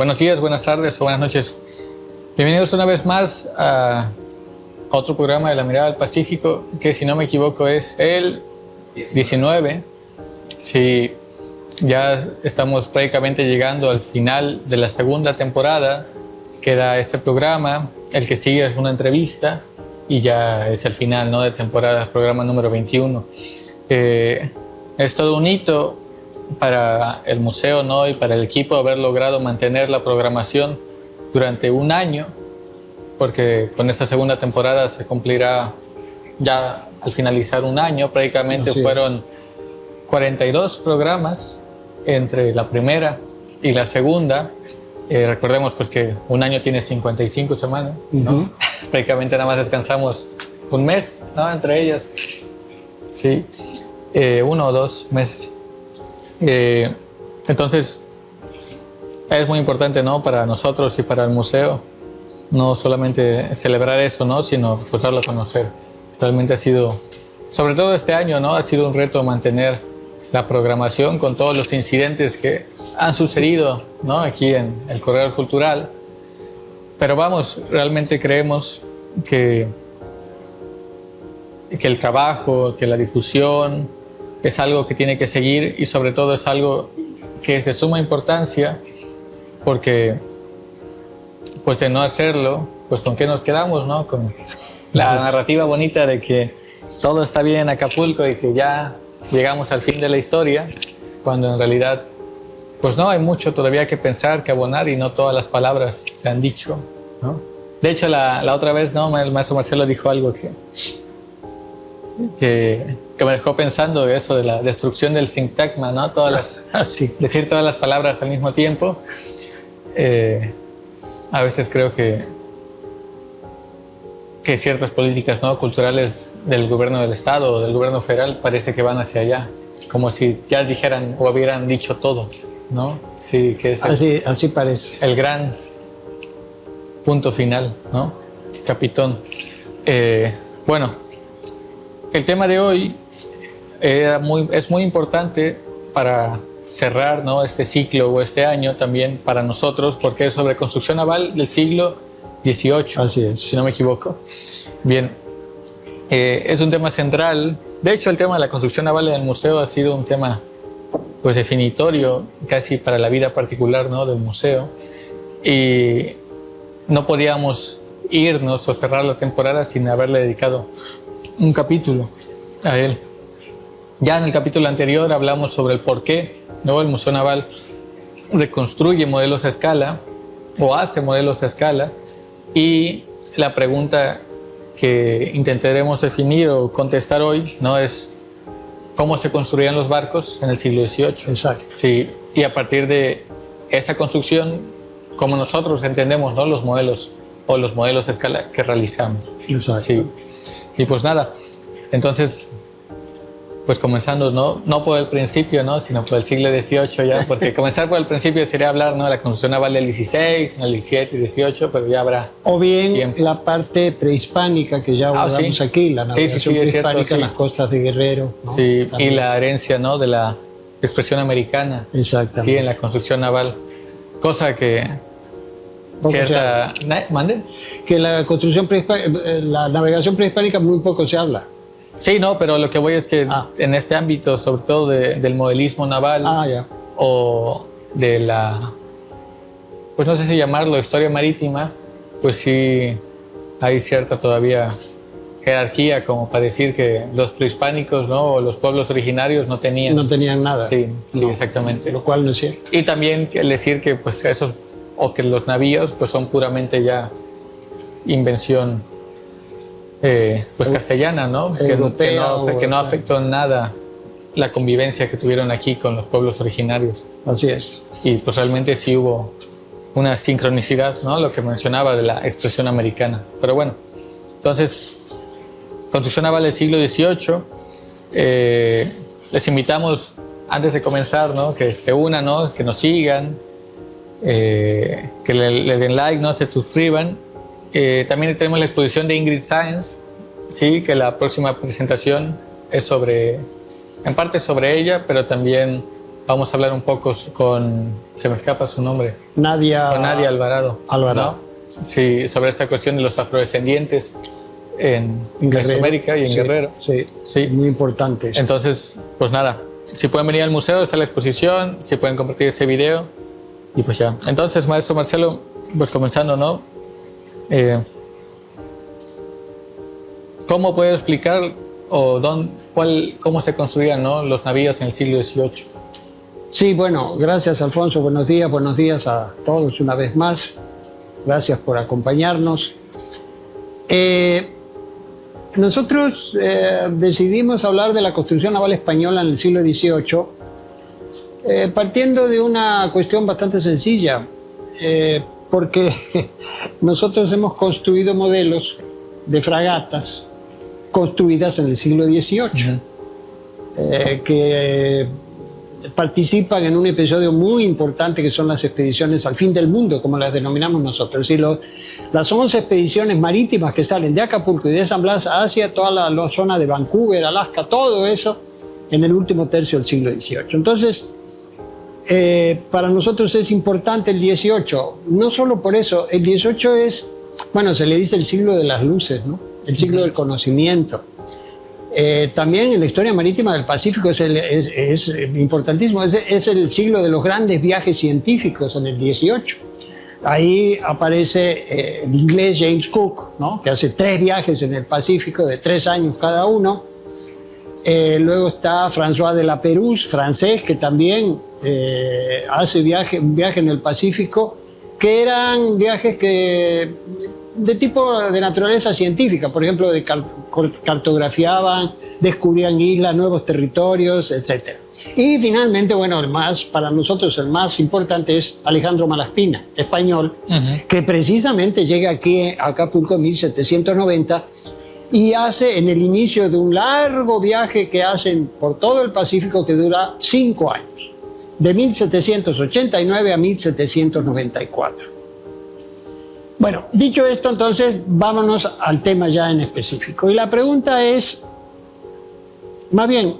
Buenos días, buenas tardes o buenas noches. Bienvenidos una vez más a otro programa de La Mirada del Pacífico, que si no me equivoco es el 19. Sí, ya estamos prácticamente llegando al final de la segunda temporada. Queda este programa, el que sigue es una entrevista y ya es el final, ¿no?, de temporada, programa número 21. Es todo un hito para el museo, ¿no?, y para el equipo haber logrado mantener la programación durante un año, porque con esta segunda temporada se cumplirá ya al finalizar un año. Prácticamente fueron 42 programas entre la primera y la segunda. Recordemos pues que un año tiene 55 semanas, ¿no? Prácticamente nada más descansamos un mes, ¿no?, entre ellas. Sí, 1 o 2 meses. Entonces es muy importante, ¿no?, para nosotros y para el museo, no solamente celebrar eso, ¿no?, sino pues darlo a conocer. Realmente ha sido, sobre todo este año, ¿no?, ha sido un reto mantener la programación con todos los incidentes que han sucedido, ¿no?, aquí en el Corredor Cultural. Pero vamos, realmente creemos que el trabajo, que la difusión es algo que tiene que seguir, y sobre todo es algo que es de suma importancia, porque pues de no hacerlo, pues con qué nos quedamos, ¿no? Con la narrativa bonita de que todo está bien en Acapulco y que ya llegamos al fin de la historia, cuando en realidad pues no, hay mucho todavía que pensar, que abonar, y no todas las palabras se han dicho, ¿no? De hecho la otra vez, ¿no?, el maestro Marcelo dijo algo que me dejó pensando, de eso de la destrucción del sintagma, ¿no? Decir todas las palabras al mismo tiempo. A veces creo que ciertas políticas, ¿no?, culturales del gobierno del estado o del gobierno federal parece que van hacia allá, como si ya dijeran o hubieran dicho todo, ¿no? Sí, que es así parece. El gran punto final, ¿no? Capitón. Bueno, el tema de hoy es muy importante para cerrar, ¿no?, este ciclo o este año también para nosotros, porque es sobre construcción naval del siglo XVIII. Así es. Si no me equivoco. Bien, es un tema central. De hecho, el tema de la construcción naval en el museo ha sido un tema pues definitorio casi para la vida particular, ¿no?, del museo, y no podíamos irnos o cerrar la temporada sin haberle dedicado un capítulo a él. Ya en el capítulo anterior hablamos sobre el por qué, ¿no?, el Museo Naval reconstruye modelos a escala o hace modelos a escala, y la pregunta que intentaremos definir o contestar hoy, ¿no?, es cómo se construían los barcos en el siglo XVIII. Exacto. Sí, y a partir de esa construcción, cómo nosotros entendemos, ¿no?, los modelos o los modelos a escala que realizamos. Exacto. Sí. Y pues nada, entonces, pues comenzando, no por el principio, ¿no?, sino por el siglo XVIII ya, porque comenzar por el principio sería hablar, ¿no?, de la construcción naval del XVI, el XVII y XVIII, pero ya habrá o bien tiempo. La parte prehispánica que ya abordamos aquí, la navegación prehispánica en las costas de Guerrero, ¿no? Sí, También. y la herencia, ¿no?, de la expresión americana. Exactamente. Sí, en la construcción naval, cosa que cierta... ¿Mande? Que la construcción prehispánica, la navegación prehispánica muy poco se habla. Sí, no, pero lo que voy es que en este ámbito, sobre todo del modelismo naval, o de la, pues no sé si llamarlo historia marítima, pues sí hay cierta todavía jerarquía como para decir que los prehispánicos, ¿no?, o los pueblos originarios no tenían nada. Sí, no, exactamente. Lo cual no es cierto. Y también decir que pues esos, o que los navíos pues son puramente ya invención pues castellana, ¿no? Que no afectó en nada la convivencia que tuvieron aquí con los pueblos originarios. Así es. Y pues realmente sí hubo una sincronicidad, ¿no?, lo que mencionaba de la expresión americana. Pero bueno, entonces, construcción naval del siglo XVIII. Les invitamos, antes de comenzar, ¿no?, que se unan, ¿no?, que nos sigan, que le den like, ¿no?, se suscriban. También tenemos la exposición de Ingrid Sáenz, sí, que la próxima presentación es en parte sobre ella, pero también vamos a hablar un poco con, se me escapa su nombre, Nadia Alvarado. Alvarado. ¿No? Sí, sobre esta cuestión de los afrodescendientes en Mesoamérica y en Guerrero. Sí, sí, muy importante eso. Entonces, pues nada, si pueden venir al museo, está la exposición, si pueden compartir ese video y pues ya. Entonces, maestro Marcelo, pues comenzando, ¿no? ¿Cómo puede explicar o cómo se construían, ¿no?, los navíos en el siglo XVIII? Sí, bueno, gracias Alfonso, buenos días a todos una vez más. Gracias por acompañarnos. Nosotros decidimos hablar de la construcción naval española en el siglo XVIII partiendo de una cuestión bastante sencilla, porque nosotros hemos construido modelos de fragatas construidas en el siglo XVIII, que participan en un episodio muy importante que son las expediciones al fin del mundo, como las denominamos nosotros. Es decir, las 11 expediciones marítimas que salen de Acapulco y de San Blas hacia toda la zona de Vancouver, Alaska, todo eso en el último tercio del siglo XVIII. Entonces, para nosotros es importante el XVIII, no solo por eso, el XVIII es, bueno, se le dice el siglo de las luces, ¿no? El siglo del conocimiento. También en la historia marítima del Pacífico es importantísimo, es el siglo de los grandes viajes científicos en el XVIII. Ahí aparece el inglés James Cook, ¿no?, que hace 3 viajes en el Pacífico de 3 años cada uno. Luego está François de la Pérouse, francés, que también hace un viaje en el Pacífico, que eran viajes de tipo de naturaleza científica, por ejemplo, cartografiaban, descubrían islas, nuevos territorios, etc. Y finalmente, bueno, para nosotros el más importante es Alejandro Malaspina, español, que precisamente llega aquí a Acapulco en 1790 y hace en el inicio de un largo viaje que hacen por todo el Pacífico que dura 5 años, de 1789 a 1794. Bueno, dicho esto, entonces, vámonos al tema ya en específico. Y la pregunta es, más bien,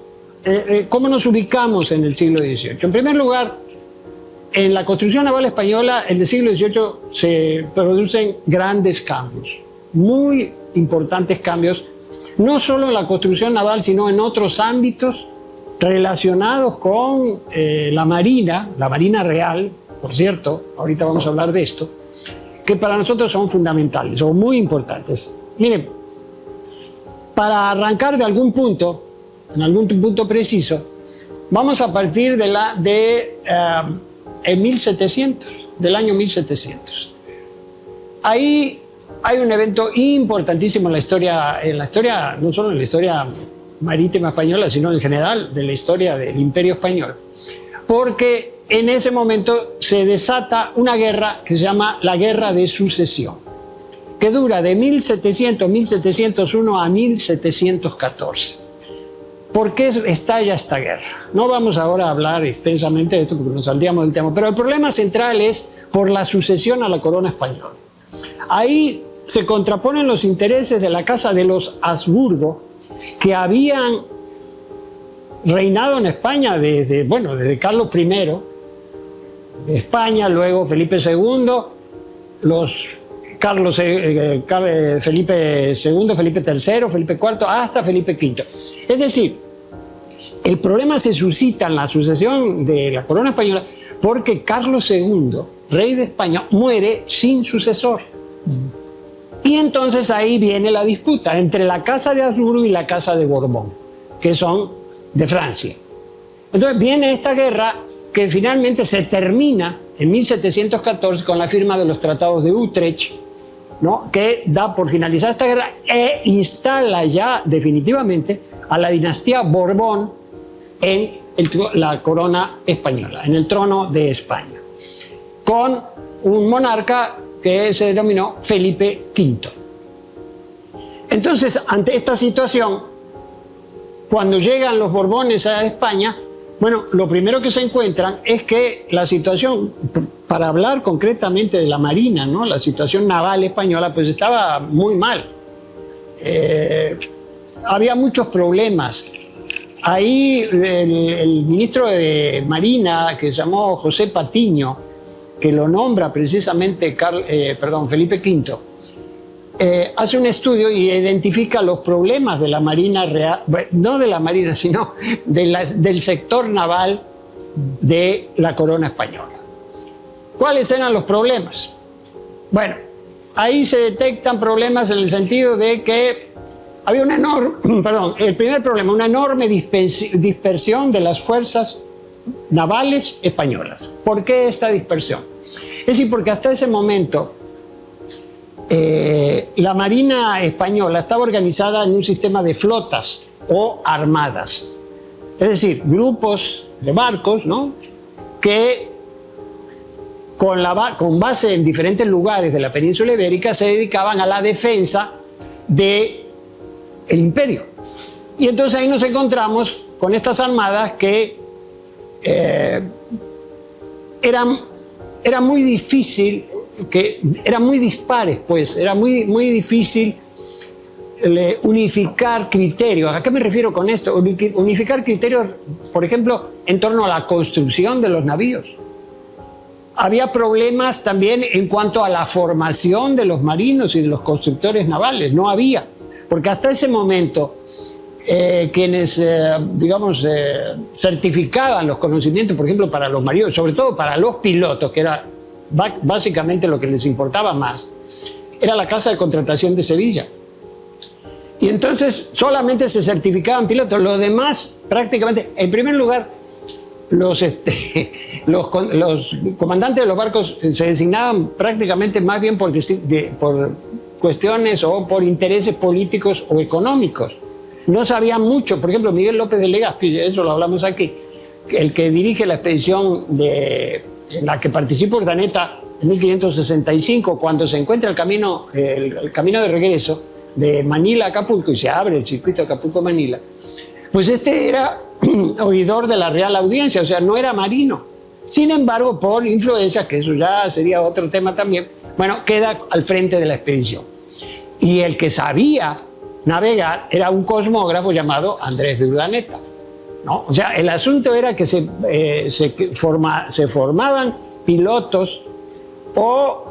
¿cómo nos ubicamos en el siglo XVIII? En primer lugar, en la construcción naval española, en el siglo XVIII se producen grandes cambios, muy importantes cambios, no solo en la construcción naval, sino en otros ámbitos relacionados con la Marina Real, por cierto, ahorita vamos a hablar de esto, que para nosotros son fundamentales, son muy importantes. Miren, para arrancar de algún punto, en algún punto preciso, vamos a partir del año 1700. Ahí hay un evento importantísimo en la historia, no solo en la historia marítima española, sino en general de la historia del Imperio Español, porque en ese momento se desata una guerra que se llama la Guerra de Sucesión, que dura de 1701 a 1714. ¿Por qué estalla esta guerra? No vamos ahora a hablar extensamente de esto porque nos saldríamos del tema, pero el problema central es por la sucesión a la corona española. Ahí se contraponen los intereses de la casa de los Habsburgo, que habían reinado en España desde Carlos I de España, luego Felipe II, Felipe II, Felipe III, Felipe IV, hasta Felipe V. Es decir, el problema se suscita en la sucesión de la corona española porque Carlos II, rey de España, muere sin sucesor. Y entonces ahí viene la disputa entre la casa de Habsburgo y la casa de Borbón, que son de Francia. Entonces viene esta guerra que finalmente se termina en 1714 con la firma de los tratados de Utrecht, ¿no?, que da por finalizada esta guerra e instala ya definitivamente a la dinastía Borbón en la corona española, en el trono de España, con un monarca que se denominó Felipe V. Entonces, ante esta situación, cuando llegan los Borbones a España, bueno, lo primero que se encuentran es que la situación, para hablar concretamente de la Marina, ¿no?, la situación naval española, pues estaba muy mal. Había muchos problemas. ahí el ministro de Marina, que se llamó José Patiño, que lo nombra precisamente Felipe V, hace un estudio y identifica los problemas de la Marina Real, no de la Marina, sino del sector naval de la corona española. ¿Cuáles eran los problemas? Bueno, ahí se detectan problemas en el sentido de que había el primer problema, una enorme dispersión de las fuerzas navales españolas. ¿Por qué esta dispersión? Es decir, porque hasta ese momento la Marina española estaba organizada en un sistema de flotas o armadas. Es decir, grupos de barcos, ¿no?, que con base en diferentes lugares de la península ibérica se dedicaban a la defensa del imperio. Y entonces ahí nos encontramos con estas armadas que eran muy difícil, eran muy dispares, pues, era muy difícil unificar criterios. ¿A qué me refiero con esto? Unificar criterios, por ejemplo, en torno a la construcción de los navíos. Había problemas también en cuanto a la formación de los marinos y de los constructores navales. No había, porque hasta ese momento quienes, certificaban los conocimientos, por ejemplo, para los marinos, sobre todo para los pilotos, que era básicamente lo que les importaba más, era la Casa de Contratación de Sevilla. Y entonces solamente se certificaban pilotos. Los demás, prácticamente, en primer lugar, los comandantes de los barcos se designaban prácticamente más bien por cuestiones o por intereses políticos o económicos. No sabían mucho. Por ejemplo, Miguel López de Legazpi, eso lo hablamos aquí, el que dirige la expedición en la que participó Urdaneta en 1565, cuando se encuentra el camino de regreso de Manila a Acapulco y se abre el circuito Acapulco-Manila, pues este era oidor de la Real Audiencia, o sea, no era marino. Sin embargo, por influencias, que eso ya sería otro tema también, bueno, queda al frente de la expedición. Y el que sabía navegar era un cosmógrafo llamado Andrés de Urdaneta, ¿no? O sea, el asunto era que se formaban pilotos o,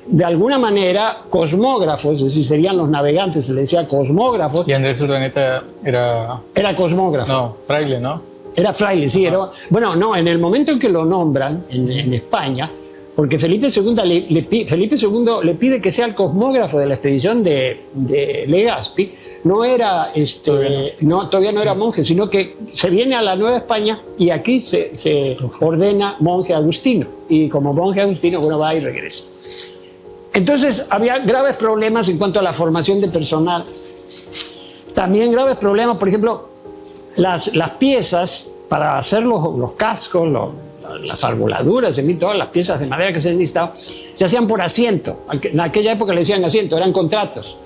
de alguna manera, cosmógrafos, es decir, serían los navegantes, se les decía cosmógrafos. Y Andrés Urdaneta era cosmógrafo. No, fraile, ¿no? Era fraile, sí. Bueno, no, en el momento en que lo nombran en España, porque Felipe II le pide que sea el cosmógrafo de la expedición de Legazpi, todavía no era monje, sino que se viene a la Nueva España y aquí se ordena monje agustino. Y como monje agustino, bueno, va y regresa. Entonces había graves problemas en cuanto a la formación de personal. También graves problemas, por ejemplo, las piezas para hacer los cascos, las arboladuras, en fin, todas las piezas de madera que se necesitaban, se hacían por asiento. En aquella época le decían asiento, eran contratos.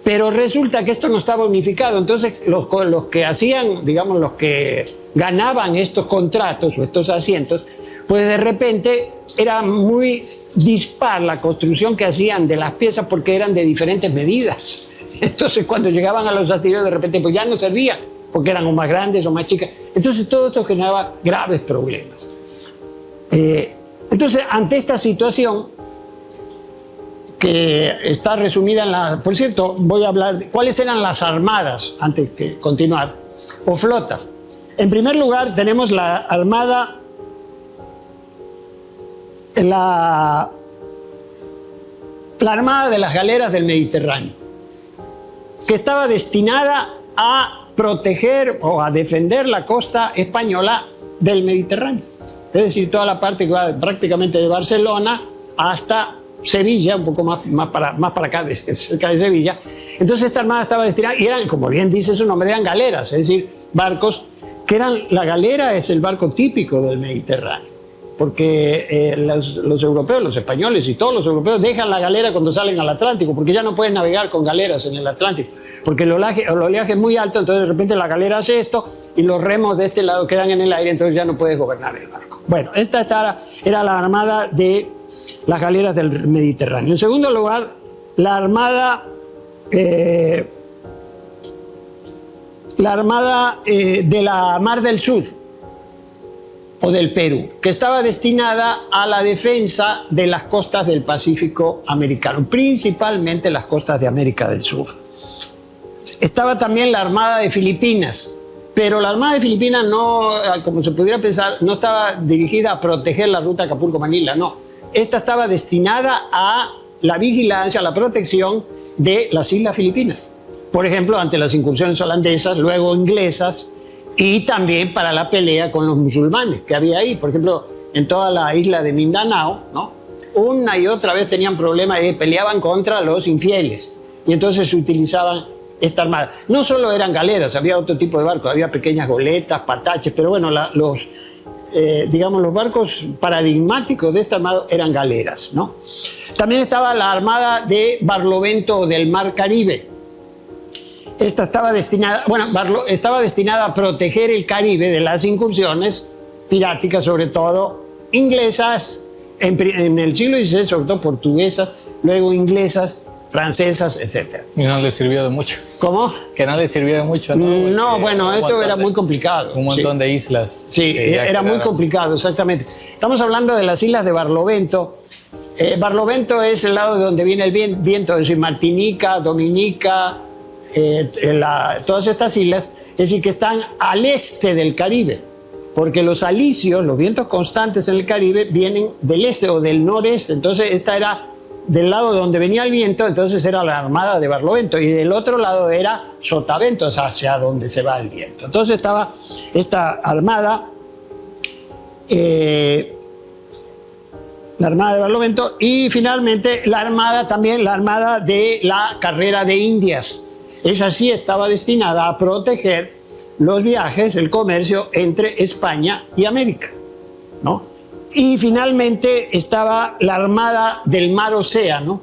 Pero resulta que esto no estaba unificado. Entonces los que hacían, digamos, los que ganaban estos contratos o estos asientos, pues de repente era muy dispar la construcción que hacían de las piezas porque eran de diferentes medidas. Entonces cuando llegaban a los astilleros de repente pues ya no servían porque eran o más grandes o más chicas. Entonces todo esto generaba graves problemas. Entonces ante esta situación que está resumida en la... Por cierto, voy a hablar de cuáles eran las armadas antes de continuar, o flotas. En primer lugar tenemos la armada... La armada de las galeras del Mediterráneo, que estaba destinada a proteger o a defender la costa española del Mediterráneo. Es decir, toda la parte que va prácticamente de Barcelona hasta Sevilla, un poco más para acá, cerca de Sevilla. Entonces esta armada estaba destinada, y eran, como bien dice su nombre, eran galeras, es decir, barcos que la galera es el barco típico del Mediterráneo. Porque los europeos, los españoles y todos los europeos dejan la galera cuando salen al Atlántico, porque ya no pueden navegar con galeras en el Atlántico, porque el oleaje es muy alto, entonces de repente la galera hace esto y los remos de este lado quedan en el aire, entonces ya no puedes gobernar el barco. Bueno, esta era la armada de las galeras del Mediterráneo. En segundo lugar, la armada la Armada de la Mar del Sur o del Perú, que estaba destinada a la defensa de las costas del Pacífico americano, principalmente las costas de América del Sur. Estaba también la Armada de Filipinas, pero la Armada de Filipinas no, como se pudiera pensar, no estaba dirigida a proteger la ruta Acapulco-Manila, no. Esta estaba destinada a la vigilancia, a la protección de las islas Filipinas. Por ejemplo, ante las incursiones holandesas, luego inglesas, y también para la pelea con los musulmanes que había ahí. Por ejemplo, en toda la isla de Mindanao, ¿no? Una y otra vez tenían problemas y peleaban contra los infieles. Y entonces se utilizaban esta armada. No solo eran galeras, había otro tipo de barcos, había pequeñas goletas, pataches, pero bueno, los barcos paradigmáticos de esta armada eran galeras, ¿no? También estaba la Armada de Barlovento del Mar Caribe. Esta estaba destinada a proteger el Caribe de las incursiones piráticas, sobre todo inglesas, en el siglo XVI, sobre todo portuguesas, luego inglesas, francesas, etc. Y no les sirvió de mucho. ¿Cómo? Que no les sirvió de mucho, ¿no? No, bueno, esto era muy complicado. Un montón de islas. Sí, era muy complicado, exactamente. Estamos hablando de las islas de Barlovento. Barlovento es el lado de donde viene el viento, es decir, Martinica, Dominica, todas estas islas, es decir, que están al este del Caribe, porque los alisios, los vientos constantes en el Caribe, vienen del este o del noreste. Entonces esta era del lado donde venía el viento, entonces era la Armada de Barlovento, y del otro lado era Sotavento, hacia donde se va el viento. Entonces estaba esta armada, la Armada de Barlovento, y finalmente la Armada de la Carrera de Indias. Esa sí estaba destinada a proteger los viajes, el comercio entre España y América, ¿no? Y finalmente estaba la Armada del Mar Océano,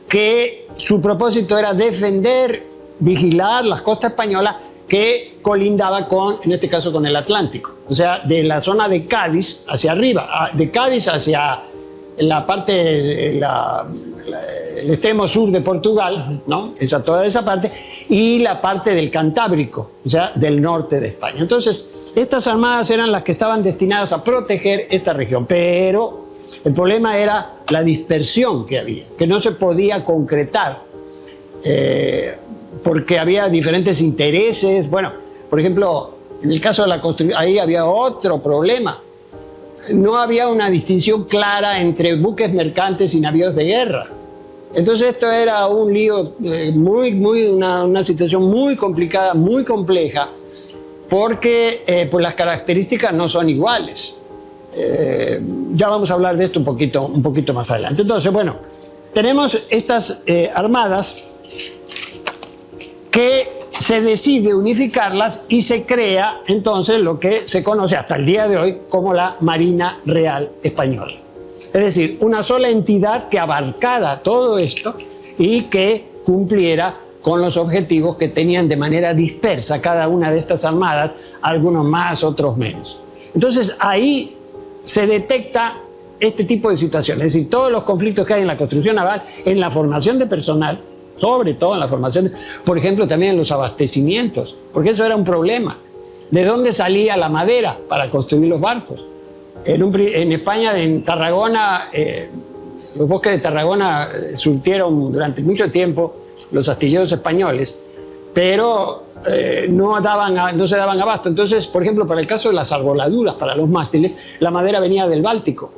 que su propósito era defender, vigilar las costas españolas que colindaba con, en este caso, con el Atlántico. O sea, de la zona de Cádiz hacia arriba, de Cádiz hacia la parte, el extremo sur de Portugal, ¿no? Toda esa parte, y la parte del Cantábrico, o sea, del norte de España. Entonces, estas armadas eran las que estaban destinadas a proteger esta región, pero el problema era la dispersión que había, que no se podía concretar, porque había diferentes intereses. Bueno, por ejemplo, en el caso de la construcción, ahí había otro problema. No había una distinción clara entre buques mercantes y navíos de guerra. Entonces esto era un lío, una situación muy complicada, muy compleja, porque pues las características no son iguales. Ya vamos a hablar de esto un poquito más adelante. Entonces, bueno, tenemos estas armadas que se decide unificarlas y se crea entonces lo que se conoce hasta el día de hoy como la Marina Real Española. Es decir, una sola entidad que abarcara todo esto y que cumpliera con los objetivos que tenían de manera dispersa cada una de estas armadas, algunos más, otros menos. Entonces ahí se detecta este tipo de situaciones, es decir, todos los conflictos que hay en la construcción naval, en la formación de personal, sobre todo en la formación, por ejemplo, también en los abastecimientos, porque eso era un problema. ¿De dónde salía la madera para construir los barcos? En España, en Tarragona, los bosques de Tarragona surtieron durante mucho tiempo los astilleros españoles, pero no se daban abasto. Entonces, por ejemplo, para el caso de las arbolladuras para los mástiles, la madera venía del Báltico,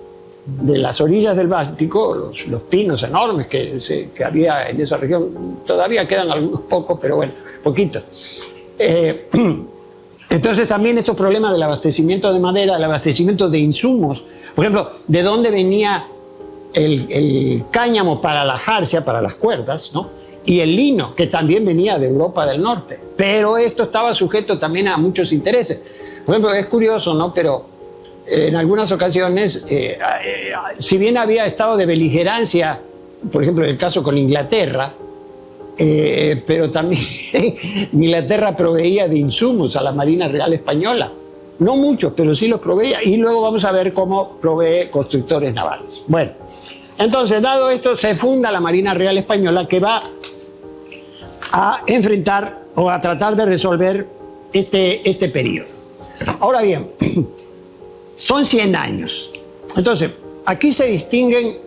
de las orillas del Báltico, los pinos enormes que había en esa región. Todavía quedan algunos pocos, pero bueno, poquitos. Entonces también estos problemas del abastecimiento de madera, del abastecimiento de insumos. Por ejemplo, ¿de dónde venía el cáñamo para la jarcia, para las cuerdas, ¿no? Y el lino, que también venía de Europa del Norte. Pero esto estaba sujeto también a muchos intereses. Por ejemplo, es curioso, ¿no? Pero en algunas ocasiones, si bien había estado de beligerancia, por ejemplo, en el caso con Inglaterra, pero también Inglaterra proveía de insumos a la Marina Real Española. No muchos, pero sí los proveía. Y luego vamos a ver cómo provee constructores navales. Bueno, entonces, dado esto, se funda la Marina Real Española, que va a enfrentar o a tratar de resolver este periodo. Ahora bien, son 100 años. Entonces, aquí se distinguen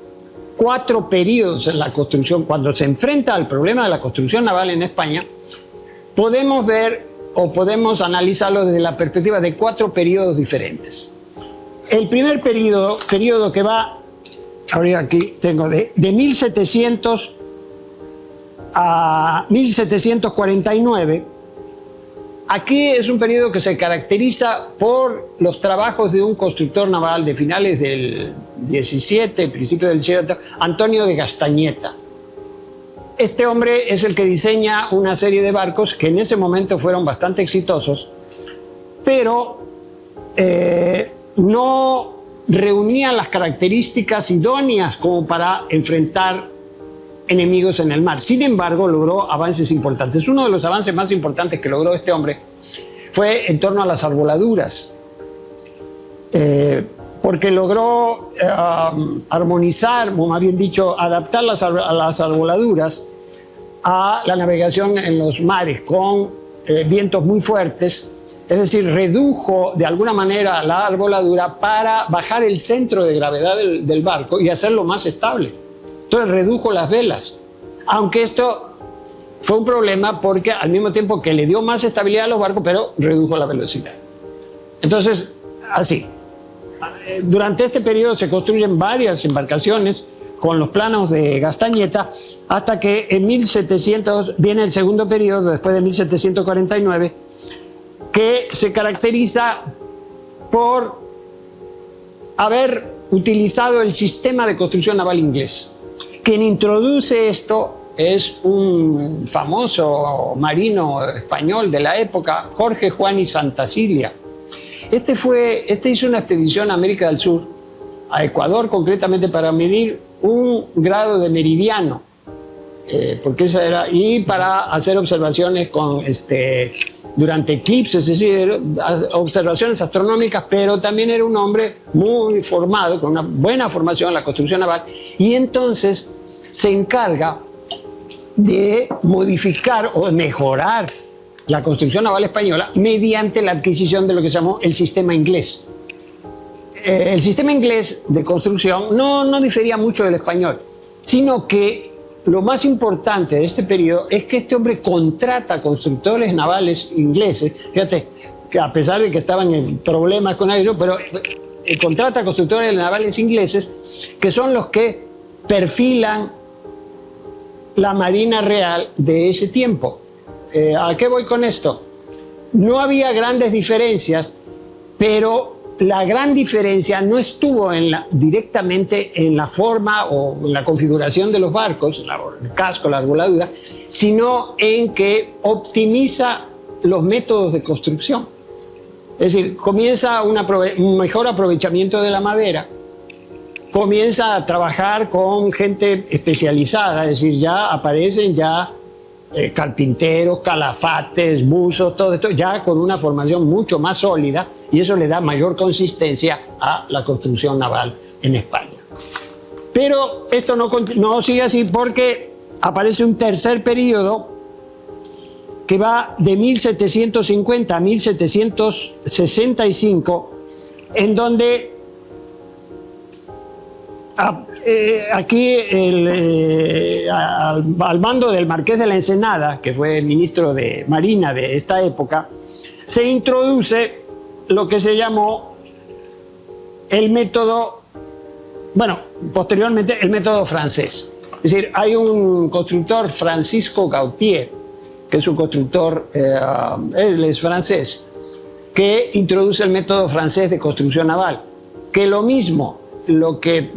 4 periodos en la construcción. Cuando se enfrenta al problema de la construcción naval en España, podemos ver o podemos analizarlo desde la perspectiva de 4 periodos diferentes. El primer periodo que va, ahora aquí tengo, de 1700 a 1749, aquí es un periodo que se caracteriza por los trabajos de un constructor naval de finales del 17, principio del 18, Antonio de Gastañeta. Este hombre es el que diseña una serie de barcos que en ese momento fueron bastante exitosos, pero no reunían las características idóneas como para enfrentar enemigos en el mar. Sin embargo, logró avances importantes. Uno de los avances más importantes que logró este hombre fue en torno a las arboladuras, porque logró armonizar, o más bien dicho, adaptar las arboladuras a la navegación en los mares con vientos muy fuertes. Es decir, redujo de alguna manera la arboladura para bajar el centro de gravedad del barco y hacerlo más estable. Entonces redujo las velas, aunque esto fue un problema porque al mismo tiempo que le dio más estabilidad a los barcos, pero redujo la velocidad. Entonces, así. Durante este periodo se construyen varias embarcaciones con los planos de Gastañeta, hasta que en 1700 viene el segundo periodo, después de 1749, que se caracteriza por haber utilizado el sistema de construcción naval inglés. Quien introduce esto es un famoso marino español de la época, Jorge Juan y Santacilia. Este hizo una expedición a América del Sur, a Ecuador concretamente, para medir un grado de meridiano, porque esa era, y para hacer observaciones durante eclipses, es decir, observaciones astronómicas, pero también era un hombre muy formado, con una buena formación en la construcción naval, y entonces se encarga de modificar o mejorar la construcción naval española mediante la adquisición de lo que se llamó el sistema inglés. El sistema inglés de construcción no difería mucho del español, sino que lo más importante de este periodo es que este hombre contrata constructores navales ingleses. Fíjate, que a pesar de que estaban en problemas con ellos, pero contrata constructores navales ingleses que son los que perfilan la Marina Real de ese tiempo. ¿A qué voy con esto? No había grandes diferencias, pero la gran diferencia no estuvo directamente en la forma o en la configuración de los barcos, el casco, la arboladura, sino en que optimiza los métodos de construcción. Es decir, comienza un mejor aprovechamiento de la madera, comienza a trabajar con gente especializada, es decir, ya aparecen carpinteros, calafates, buzos, todo esto ya con una formación mucho más sólida, y eso le da mayor consistencia a la construcción naval en España. Pero esto no sigue así, porque aparece un tercer periodo que va de 1750 a 1765, en donde aquí al mando del Marqués de la Ensenada, que fue ministro de Marina de esta época, se introduce lo que se llamó el método, posteriormente el método francés. Es decir, hay un constructor, Francisco Gautier, que es un constructor, él es francés, que introduce el método francés de construcción naval, que lo mismo, lo que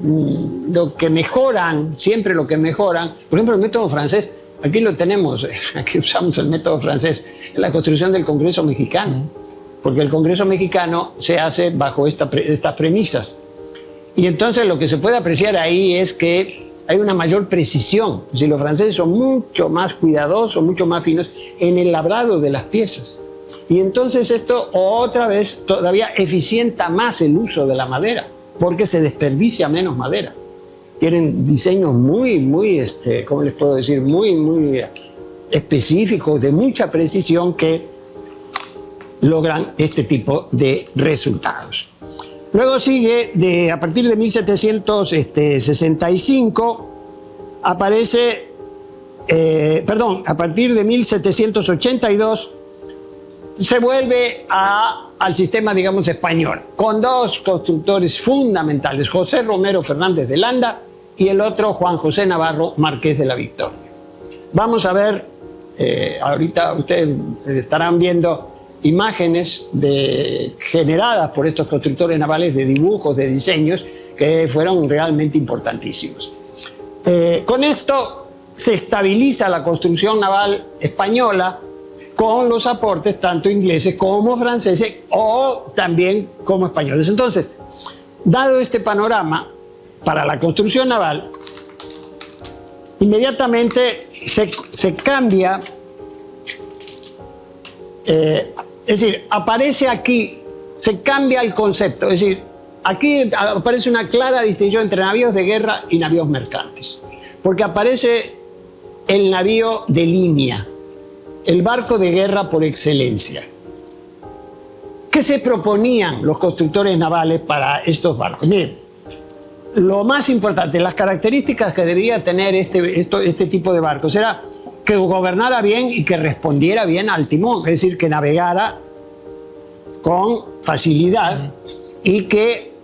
mejoran, siempre lo que mejoran, por ejemplo, el método francés, aquí lo tenemos, aquí usamos el método francés en la construcción del Congreso mexicano, porque el Congreso mexicano se hace bajo estas premisas. Y entonces lo que se puede apreciar ahí es que hay una mayor precisión. Es decir, los franceses son mucho más cuidadosos, mucho más finos en el labrado de las piezas. Y entonces esto otra vez todavía eficienta más el uso de la madera, porque se desperdicia menos madera. Tienen diseños muy, ¿cómo les puedo decir? Muy específicos, de mucha precisión, que logran este tipo de resultados. Luego sigue, a partir de 1765, aparece, a partir de 1782, se vuelve al sistema, digamos, español, con dos constructores fundamentales, José Romero Fernández de Landa y el otro Juan José Navarro Marqués de la Victoria. Vamos a ver, ahorita ustedes estarán viendo imágenes generadas por estos constructores navales, de dibujos, de diseños, que fueron realmente importantísimos. Con esto se estabiliza la construcción naval española, con los aportes tanto ingleses como franceses, o también como españoles. Entonces, dado este panorama para la construcción naval, inmediatamente se cambia, es decir, aparece aquí, se cambia el concepto, es decir, aquí aparece una clara distinción entre navíos de guerra y navíos mercantes, porque aparece el navío de línea, el barco de guerra por excelencia. ¿Qué se proponían los constructores navales para estos barcos? Miren, lo más importante, las características que debía tener este tipo de barcos era que gobernara bien y que respondiera bien al timón, es decir, que navegara con facilidad y que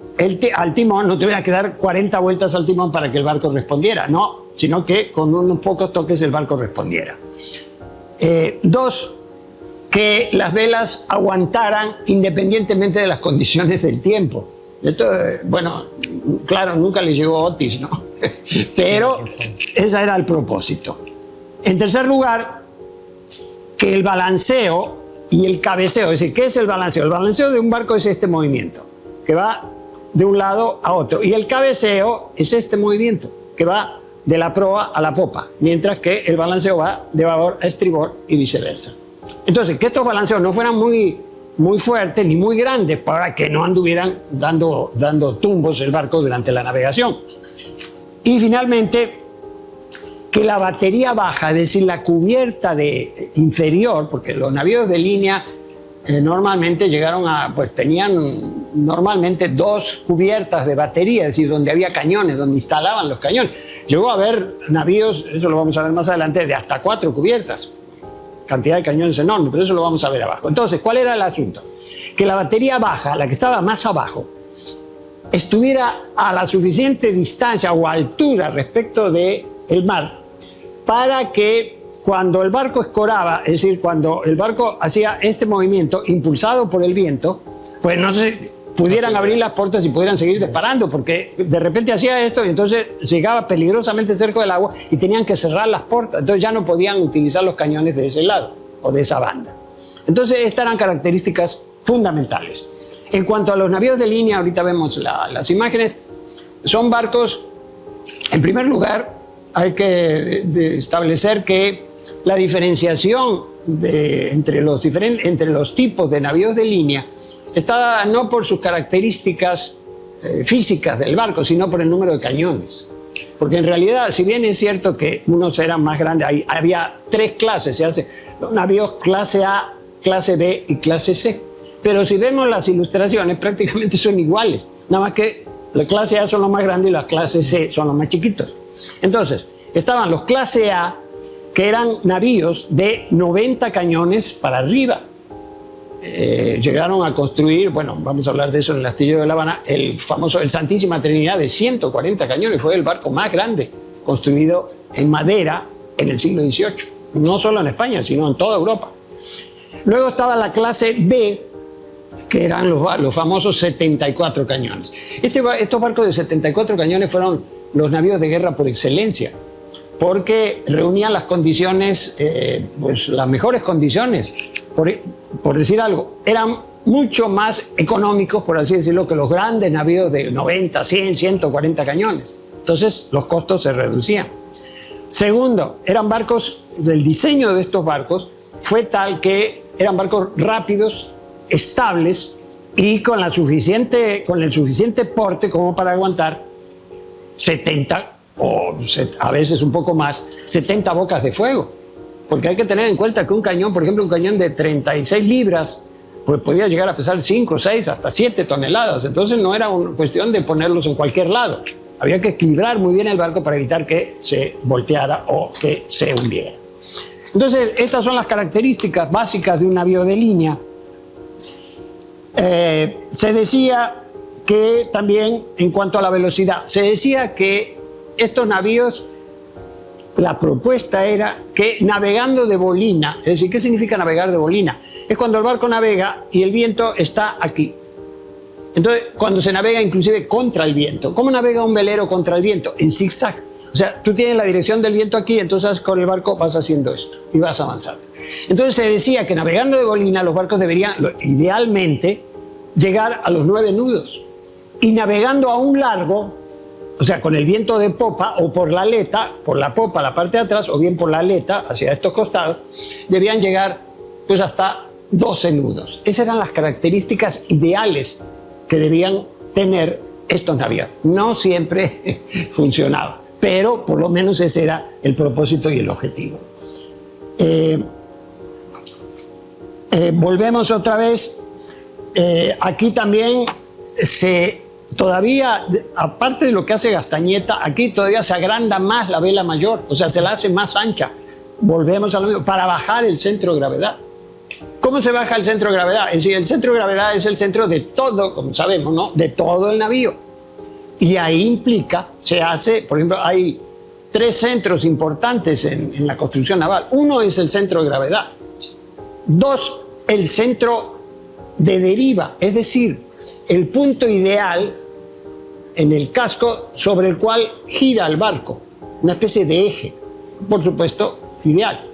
al timón no tuviera que dar 40 vueltas al timón para que el barco respondiera, no, sino que con unos pocos toques el barco respondiera. Dos, que las velas aguantaran independientemente de las condiciones del tiempo. Esto, bueno, claro, nunca le llegó Otis, ¿no? Pero ese era el propósito. En tercer lugar, que el balanceo y el cabeceo, es decir, ¿qué es el balanceo? El balanceo de un barco es este movimiento, que va de un lado a otro. Y el cabeceo es este movimiento, que va de la proa a la popa, mientras que el balanceo va de babor a estribor y viceversa. Entonces, que estos balanceos no fueran muy fuertes ni muy grandes para que no anduvieran dando tumbos el barco durante la navegación. Y finalmente, que la batería baja, es decir, la cubierta inferior, porque los navíos de línea normalmente llegaron tenían normalmente 2 cubiertas de batería, es decir, donde había cañones, donde instalaban los cañones. Llegó a haber navíos, eso lo vamos a ver más adelante, de hasta 4 cubiertas. Cantidad de cañones enorme, pero eso lo vamos a ver abajo. Entonces, ¿cuál era el asunto? Que la batería baja, la que estaba más abajo, estuviera a la suficiente distancia o altura respecto del mar para que cuando el barco escoraba, es decir, cuando el barco hacía este movimiento impulsado por el viento, pues no se pudieran abrir las puertas y pudieran seguir disparando, porque de repente hacía esto y entonces llegaba peligrosamente cerca del agua y tenían que cerrar las puertas, entonces ya no podían utilizar los cañones de ese lado o de esa banda. Entonces estas eran características fundamentales. En cuanto a los navíos de línea, ahorita vemos las imágenes, son barcos, en primer lugar, hay que establecer que la diferenciación entre los tipos de navíos de línea está dada no por sus características físicas del barco, sino por el número de cañones. Porque en realidad, si bien es cierto que unos eran más grandes, había 3 clases, los navíos clase A, clase B y clase C. Pero si vemos las ilustraciones, prácticamente son iguales, nada más que la clase A son los más grandes y las clases C son los más chiquitos. Entonces, estaban los clase A, que eran navíos de 90 cañones para arriba. Llegaron a construir, bueno, vamos a hablar de eso en el astillero de La Habana, el Santísima Trinidad de 140 cañones, fue el barco más grande construido en madera en el siglo XVIII, no solo en España, sino en toda Europa. Luego estaba la clase B, que eran los famosos 74 cañones. Estos barcos de 74 cañones fueron los navíos de guerra por excelencia, porque reunían las condiciones, las mejores condiciones. Por decir algo, eran mucho más económicos, por así decirlo, que los grandes navíos de 90, 100, 140 cañones. Entonces, los costos se reducían. Segundo, el diseño de estos barcos fue tal que eran barcos rápidos, estables y con el suficiente porte como para aguantar 70 o a veces un poco más, 70 bocas de fuego. Porque hay que tener en cuenta que un cañón, por ejemplo, un cañón de 36 libras pues podía llegar a pesar 5, 6, hasta 7 toneladas. Entonces no era una cuestión de ponerlos en cualquier lado. Había que equilibrar muy bien el barco para evitar que se volteara o que se hundiera. Entonces, estas son las características básicas de un navío de línea. Se decía que también, en cuanto a la velocidad, se decía que estos navíos, la propuesta era que navegando de bolina, es decir, ¿qué significa navegar de bolina? Es cuando el barco navega y el viento está aquí. Entonces, cuando se navega inclusive contra el viento. ¿Cómo navega un velero contra el viento? En zigzag. O sea, tú tienes la dirección del viento aquí, entonces con el barco vas haciendo esto y vas avanzando. Entonces se decía que navegando de bolina los barcos deberían, idealmente, llegar a los 9 nudos. Y navegando a un largo, o sea, con el viento de popa o por la aleta, por la popa, la parte de atrás, o bien por la aleta, hacia estos costados, debían llegar pues hasta 12 nudos. Esas eran las características ideales que debían tener estos navíos. No siempre funcionaba, pero por lo menos ese era el propósito y el objetivo. Volvemos otra vez. Aquí también todavía, aparte de lo que hace Gastañeta, aquí todavía se agranda más la vela mayor, o sea, se la hace más ancha. Volvemos a lo mismo, para bajar el centro de gravedad. ¿Cómo se baja el centro de gravedad? Es decir, el centro de gravedad es el centro de todo, como sabemos, ¿no? De todo el navío. Y ahí implica, se hace, por ejemplo, hay 3 centros importantes en la construcción naval. Uno es el centro de gravedad. 2, el centro de deriva, es decir, el punto ideal en el casco sobre el cual gira el barco, una especie de eje, por supuesto, ideal.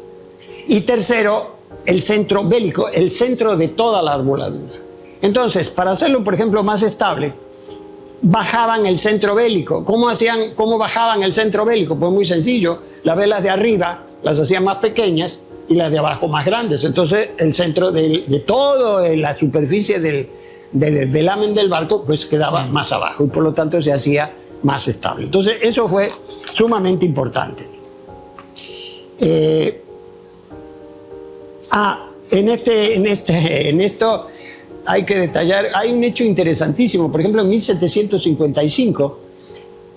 Y tercero, el centro bélico, el centro de toda la arboladura. Entonces, para hacerlo, por ejemplo, más estable, bajaban el centro bélico. ¿Cómo bajaban el centro bélico? Pues muy sencillo, las velas de arriba las hacían más pequeñas y las de abajo más grandes. Entonces, el centro de toda la superficie del velamen del barco pues quedaba más abajo y por lo tanto se hacía más estable. Entonces, eso fue sumamente importante. En esto hay que detallar, hay un hecho interesantísimo. Por ejemplo, en 1755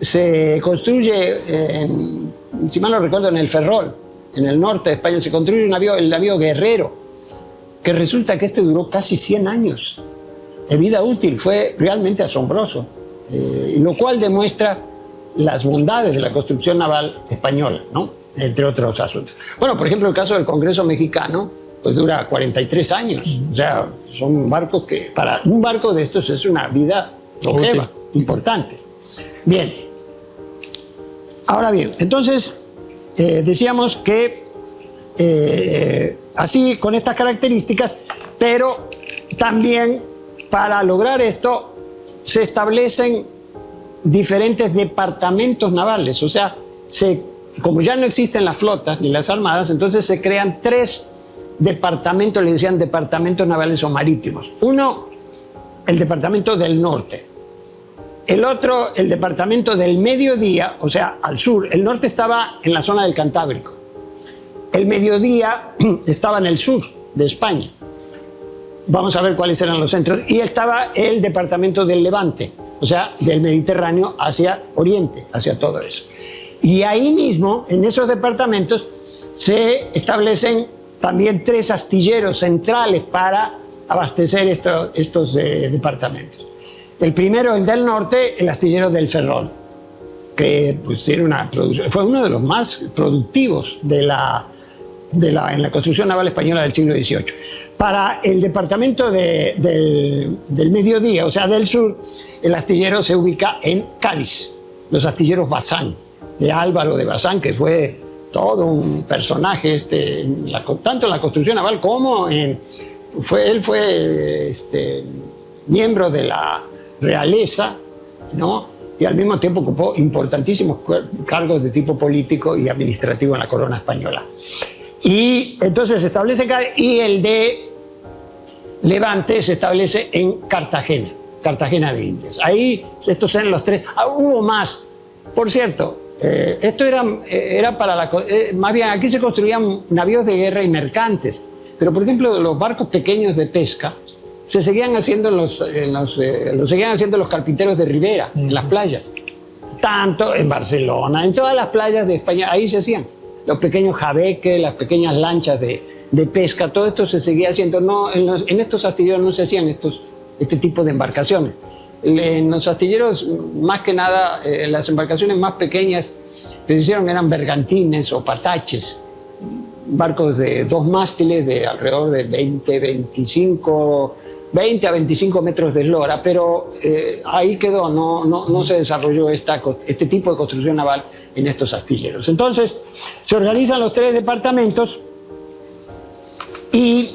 se construye, si mal no recuerdo, en el Ferrol, en el norte de España, se construye el navío Guerrero, que resulta que este duró casi 100 años de vida útil. Fue realmente asombroso, lo cual demuestra las bondades de la construcción naval española, ¿no? Entre otros asuntos. Bueno, por ejemplo, el caso del Congreso mexicano, pues dura 43 años. O sea, son barcos que, para un barco de estos es una vida longeva, importante. Bien. Ahora bien, entonces, decíamos que así, con estas características, pero también para lograr esto se establecen diferentes departamentos navales. O sea, como ya no existen las flotas ni las armadas, entonces se crean 3 departamentos, le decían departamentos navales o marítimos. Uno, el departamento del norte. El otro, el departamento del mediodía, o sea, al sur. El norte estaba en la zona del Cantábrico. El mediodía estaba en el sur de España. Vamos a ver cuáles eran los centros. Y estaba el departamento del Levante, o sea, del Mediterráneo hacia Oriente, hacia todo eso. Y ahí mismo, en esos departamentos, se establecen también 3 astilleros centrales para abastecer estos departamentos. El primero, el del norte, el astillero del Ferrol, que pues, fue uno de los más productivos en la construcción naval española del siglo XVIII. Para el departamento del mediodía, o sea, del sur, el astillero se ubica en Cádiz, los astilleros Bazán, de Álvaro de Bazán, que fue todo un personaje, tanto en la construcción naval como él fue miembro de la realeza, ¿no? Y al mismo tiempo ocupó importantísimos cargos de tipo político y administrativo en la corona española. Y entonces se establece, y el de Levante se establece en Cartagena de Indias. Ahí estos eran los 3. Hubo más. Por cierto, esto era para más bien aquí se construían navíos de guerra y mercantes, pero por ejemplo los barcos pequeños de pesca se seguían haciendo lo seguían haciendo los carpinteros de ribera, en las playas. Tanto en Barcelona, en todas las playas de España, ahí se hacían. Los pequeños jabeques, las pequeñas lanchas de pesca, todo esto se seguía haciendo. No, en estos astilleros no se hacían este tipo de embarcaciones. En los astilleros, más que nada, las embarcaciones más pequeñas que se hicieron eran bergantines o pataches, barcos de 2 mástiles de alrededor de 20 a 25 metros de eslora, pero ahí quedó, no se desarrolló este tipo de construcción naval en estos astilleros. Entonces, se organizan los 3 departamentos y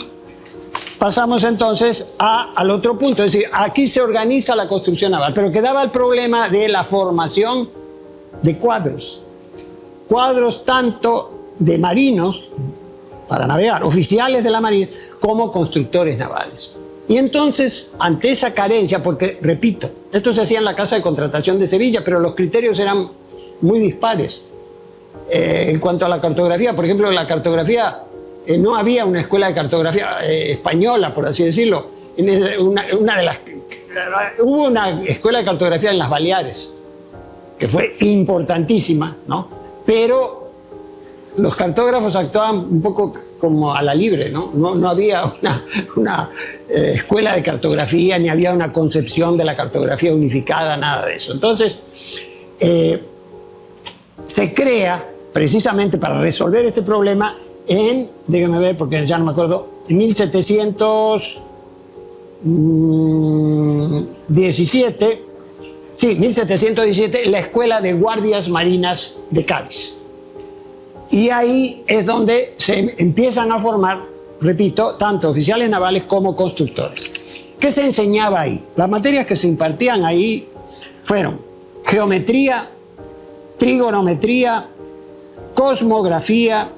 pasamos entonces al otro punto, es decir, aquí se organiza la construcción naval, pero quedaba el problema de la formación de cuadros tanto de marinos para navegar, oficiales de la marina, como constructores navales. Y entonces, ante esa carencia, porque, repito, esto se hacía en la Casa de Contratación de Sevilla, pero los criterios eran muy dispares. En cuanto a la cartografía, por ejemplo, la cartografía, no había una escuela de cartografía española, por así decirlo. Hubo una escuela de cartografía en las Baleares, que fue importantísima, ¿no? Pero los cartógrafos actuaban un poco como a la libre, ¿no? No había una escuela de cartografía, ni había una concepción de la cartografía unificada, nada de eso. Entonces, se crea, precisamente para resolver este problema, déjame ver porque ya no me acuerdo, en 1717, la Escuela de Guardias Marinas de Cádiz. Y ahí es donde se empiezan a formar, repito, tanto oficiales navales como constructores. ¿Qué se enseñaba ahí? Las materias que se impartían ahí fueron geometría, trigonometría, cosmografía,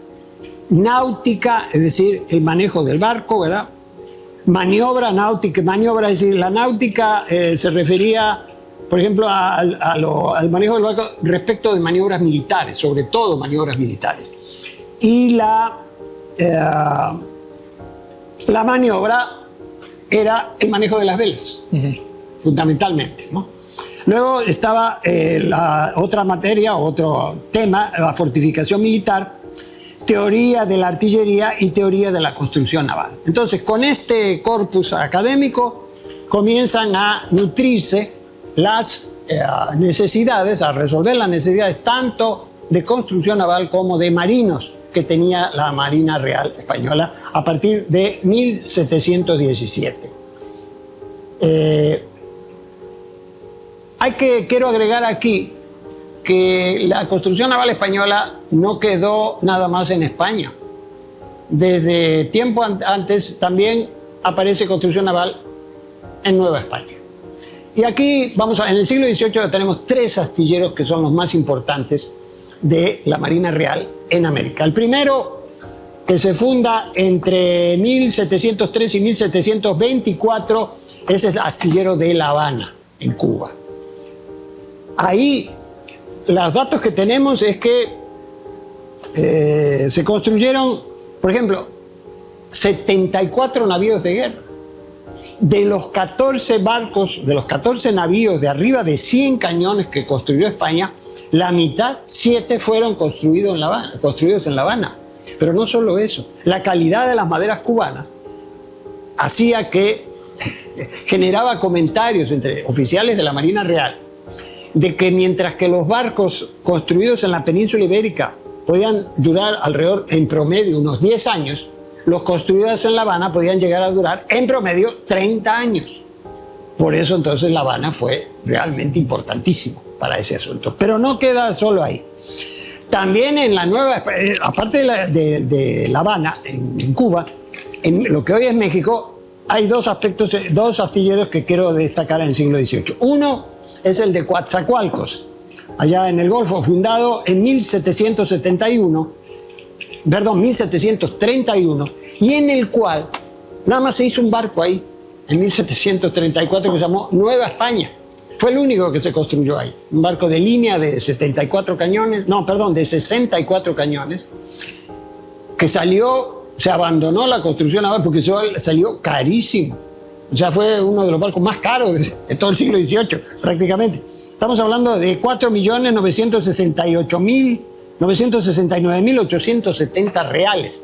náutica, es decir, el manejo del barco, ¿verdad? Maniobra, náutica, maniobra, es decir, la náutica se refería, por ejemplo, al manejo del barco respecto de maniobras militares, sobre todo maniobras militares. Y la maniobra era el manejo de las velas, fundamentalmente, ¿no? Luego estaba la otra materia, otro tema, la fortificación militar, teoría de la artillería y teoría de la construcción naval. Entonces, con este corpus académico comienzan a nutrirse las necesidades, a resolver las necesidades tanto de construcción naval como de marinos que tenía la Marina Real Española a partir de 1717. Quiero agregar aquí que la construcción naval española no quedó nada más en España. Desde tiempo antes también aparece construcción naval en Nueva España. Y aquí, en el siglo XVIII tenemos 3 astilleros que son los más importantes de la Marina Real en América. El primero, que se funda entre 1703 y 1724, es el astillero de La Habana, en Cuba. Ahí, los datos que tenemos es que se construyeron, por ejemplo, 74 navíos de guerra. De los 14 barcos, de los 14 navíos de arriba de 100 cañones que construyó España, la mitad, 7 fueron construidos en La Habana. Pero no solo eso, la calidad de las maderas cubanas hacía que generaba comentarios entre oficiales de la Marina Real de que mientras que los barcos construidos en la península ibérica podían durar alrededor, en promedio, unos 10 años, los construidos en La Habana podían llegar a durar, en promedio, 30 años. Por eso, entonces, La Habana fue realmente importantísimo para ese asunto. Pero no queda solo ahí. También en la nueva, aparte de La Habana, en Cuba, en lo que hoy es México, hay dos astilleros que quiero destacar en el siglo XVIII. Uno es el de Coatzacoalcos, allá en el Golfo, fundado en 1731, y en el cual nada más se hizo un barco ahí, en 1734, que se llamó Nueva España. Fue el único que se construyó ahí. Un barco de línea de 64 cañones, de 64 cañones, que se abandonó la construcción naval porque salió carísimo. O sea, fue uno de los barcos más caros de todo el siglo XVIII, prácticamente. Estamos hablando de 4.969.870 reales.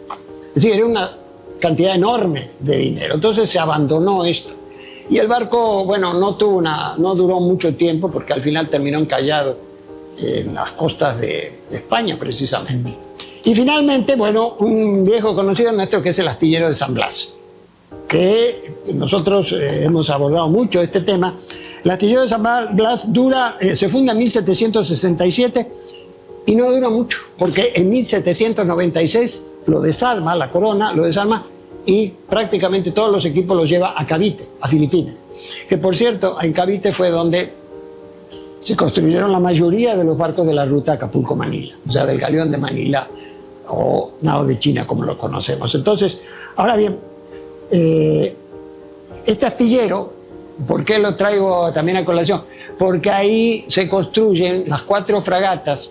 Es decir, era una cantidad enorme de dinero. Entonces se abandonó esto. Y el barco, bueno, no duró mucho tiempo porque al final terminó encallado en las costas de España, precisamente. Y finalmente, bueno, un viejo conocido nuestro que es el astillero de San Blas, que nosotros hemos abordado mucho este tema. El astillero de San Blas se funda en 1767 y no dura mucho, porque en 1796 lo desarma, la Corona lo desarma y prácticamente todos los equipos los lleva a Cavite, a Filipinas. Que por cierto, en Cavite fue donde se construyeron la mayoría de los barcos de la ruta Acapulco-Manila, o sea, del galeón de Manila o nao de China, como lo conocemos. Entonces, ahora bien, este astillero, ¿por qué lo traigo también a colación? Porque ahí se construyen las 4 fragatas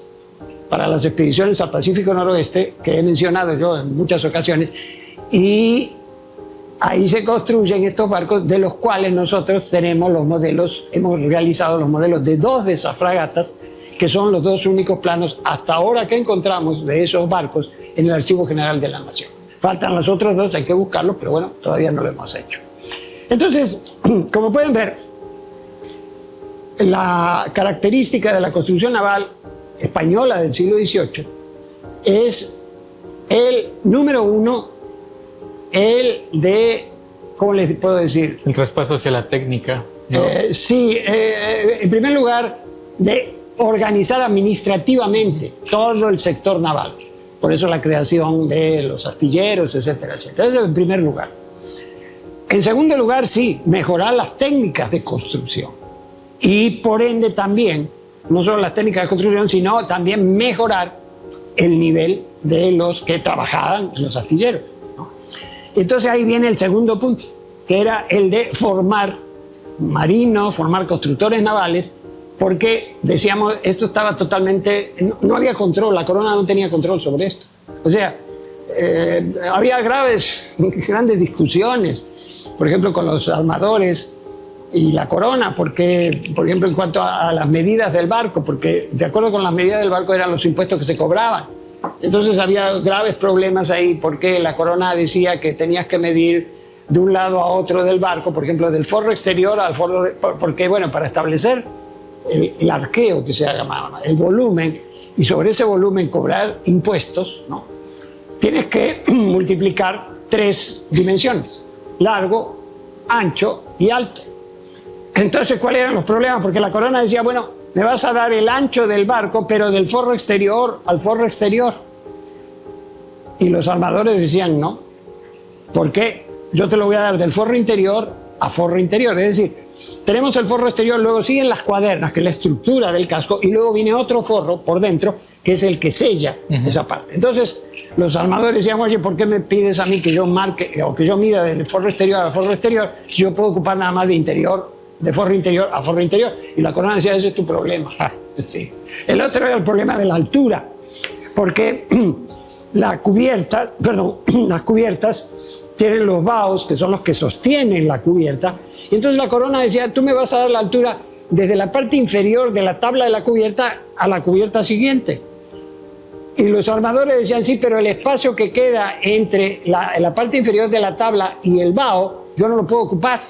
para las expediciones al Pacífico Noroeste, que he mencionado yo en muchas ocasiones, y ahí se construyen estos barcos, de los cuales nosotros tenemos los modelos, hemos realizado los modelos de 2 de esas fragatas, que son los 2 únicos planos hasta ahora que encontramos de esos barcos en el Archivo General de la Nación. Faltan los otros 2, hay que buscarlos, pero bueno, todavía no lo hemos hecho. Entonces, como pueden ver, la característica de la construcción naval española del siglo XVIII es el número 1, el de, ¿cómo les puedo decir? El traspaso hacia la técnica, ¿no? Sí, en primer lugar, de organizar administrativamente todo el sector naval. Por eso la creación de los astilleros, etcétera, etcétera. Eso en primer lugar. En segundo lugar, sí, mejorar las técnicas de construcción. Y por ende también, no solo las técnicas de construcción, sino también mejorar el nivel de los que trabajaban en los astilleros, ¿no? Entonces ahí viene el segundo punto, que era el de formar marinos, formar constructores navales, porque decíamos, esto estaba totalmente, no había control, la Corona no tenía control sobre esto. O sea, había grandes discusiones, por ejemplo, con los armadores y la Corona, porque, por ejemplo, en cuanto a las medidas del barco, porque de acuerdo con las medidas del barco eran los impuestos que se cobraban. Entonces había graves problemas ahí, porque la Corona decía que tenías que medir de un lado a otro del barco, por ejemplo, del forro exterior al forro, porque, bueno, para establecer el arqueo que se llamaba, el volumen, y sobre ese volumen cobrar impuestos, ¿no? Tienes que multiplicar 3 dimensiones: largo, ancho y alto. Entonces, ¿cuáles eran los problemas? Porque la Corona decía, bueno, me vas a dar el ancho del barco, pero del forro exterior al forro exterior. Y los armadores decían, no, porque yo te lo voy a dar del forro interior a forro interior. Es decir, tenemos el forro exterior, luego siguen las cuadernas, que es la estructura del casco, y luego viene otro forro por dentro, que es el que sella esa parte. Entonces, los armadores decían, oye, ¿por qué me pides a mí que yo marque o que yo mida del forro exterior al forro exterior si yo puedo ocupar nada más de interior, de forro interior a forro interior? Y la Corona decía, ese es tu problema. Sí. El otro era el problema de la altura, porque las cubiertas tienen los baos, que son los que sostienen la cubierta, y entonces la Corona decía, tú me vas a dar la altura desde la parte inferior de la tabla de la cubierta a la cubierta siguiente. Y los armadores decían, sí, pero el espacio que queda entre la parte inferior de la tabla y el bao, yo no lo puedo ocupar.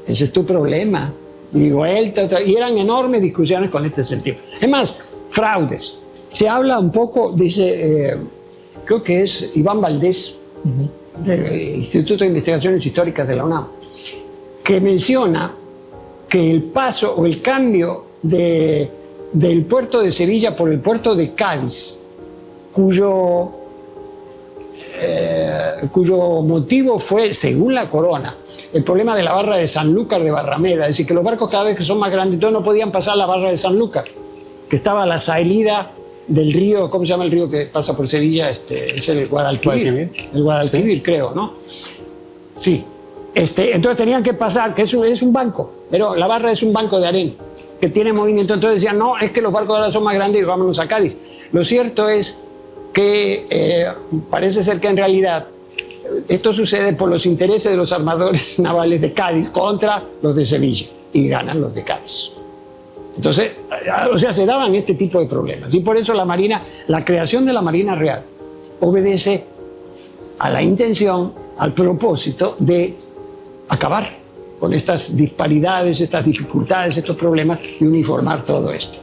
Ese es tu problema. Y vuelta, y eran enormes discusiones con este sentido. Es más, fraudes. Se habla un poco, dice, creo que es Iván Valdés, del Instituto de Investigaciones Históricas de la UNAM, que menciona que el paso o el cambio del puerto de Sevilla por el puerto de Cádiz, cuyo motivo fue, según la Corona, el problema de la barra de Sanlúcar de Barrameda, es decir, que los barcos cada vez que son más grandes, entonces no podían pasar la barra de Sanlúcar, que estaba a la salida del río, ¿cómo se llama el río que pasa por Sevilla? Es el Guadalquivir. El Guadalquivir, ¿sí? Creo, ¿no? Sí. Entonces tenían que pasar, que es un banco, pero la barra es un banco de arena que tiene movimiento. Entonces decían, no, es que los barcos ahora son más grandes y vámonos a Cádiz. Lo cierto es que parece ser que en realidad Esto sucede por los intereses de los armadores navales de Cádiz contra los de Sevilla, y ganan los de Cádiz. Entonces, o sea, se daban este tipo de problemas, y por eso la creación de la Marina Real obedece a la intención, al propósito de acabar con estas disparidades, estas dificultades, estos problemas, y uniformar todo esto.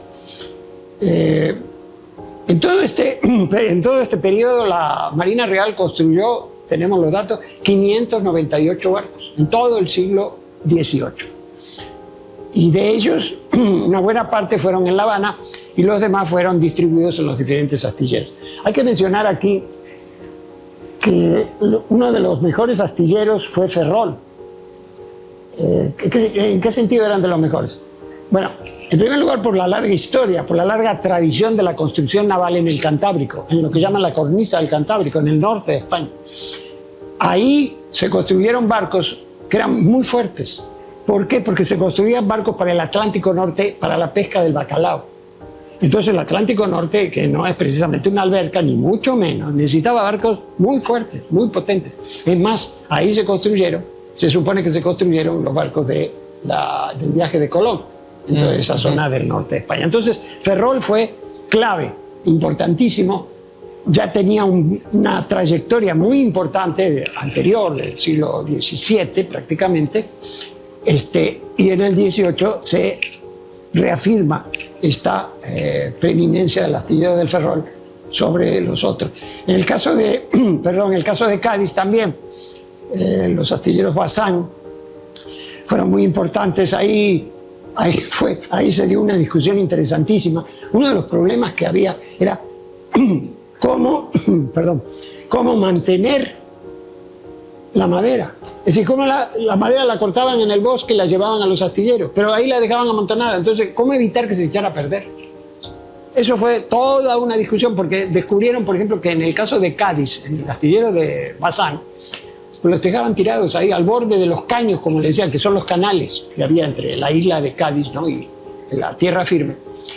En todo este periodo la Marina Real construyó, tenemos los datos, 598 barcos en todo el siglo XVIII. Y de ellos, una buena parte fueron en La Habana y los demás fueron distribuidos en los diferentes astilleros. Hay que mencionar aquí que uno de los mejores astilleros fue Ferrol. ¿En qué sentido eran de los mejores? Bueno, en primer lugar por la larga historia, por la larga tradición de la construcción naval en el Cantábrico, en lo que llaman la cornisa del Cantábrico, en el norte de España. Ahí se construyeron barcos que eran muy fuertes. ¿Por qué? Porque se construían barcos para el Atlántico Norte, para la pesca del bacalao. Entonces el Atlántico Norte, que no es precisamente una alberca, ni mucho menos, necesitaba barcos muy fuertes, muy potentes. Es más, ahí se supone que se construyeron los barcos del viaje de Colón, en toda esa zona del norte de España. Entonces Ferrol fue clave, importantísimo, ya tenía una trayectoria muy importante anterior, del siglo XVII prácticamente, y en el XVIII se reafirma esta preeminencia del astillero del Ferrol sobre los otros. En el caso de, el caso de Cádiz también, los astilleros Bazán fueron muy importantes. Ahí se dio una discusión interesantísima. Uno de los problemas que había era cómo mantener la madera. Es decir, cómo la madera la cortaban en el bosque y la llevaban a los astilleros, pero ahí la dejaban amontonada. Entonces, ¿cómo evitar que se echara a perder? Eso fue toda una discusión, porque descubrieron, por ejemplo, que en el caso de Cádiz, en el astillero de Bazán, pues los dejaban tirados ahí al borde de los caños, como les decían, que son los canales que había entre la isla de Cádiz, ¿no?, y la tierra firme,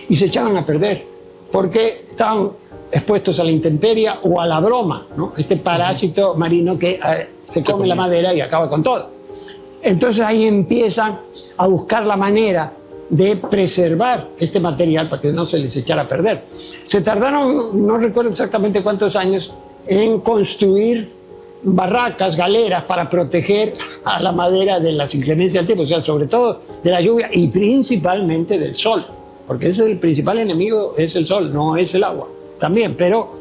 y se echaban a perder, porque estaban expuestos a la intemperie o a la broma, ¿no?, este parásito marino que se come la madera y acaba con todo. Entonces ahí empiezan a buscar la manera de preservar este material para que no se les echara a perder. Se tardaron, no recuerdo exactamente cuántos años, en construir barracas, galeras, para proteger a la madera de las inclemencias del tiempo, o sea, sobre todo de la lluvia y principalmente del sol, porque ese es el principal enemigo, es el sol, no es el agua, también. Pero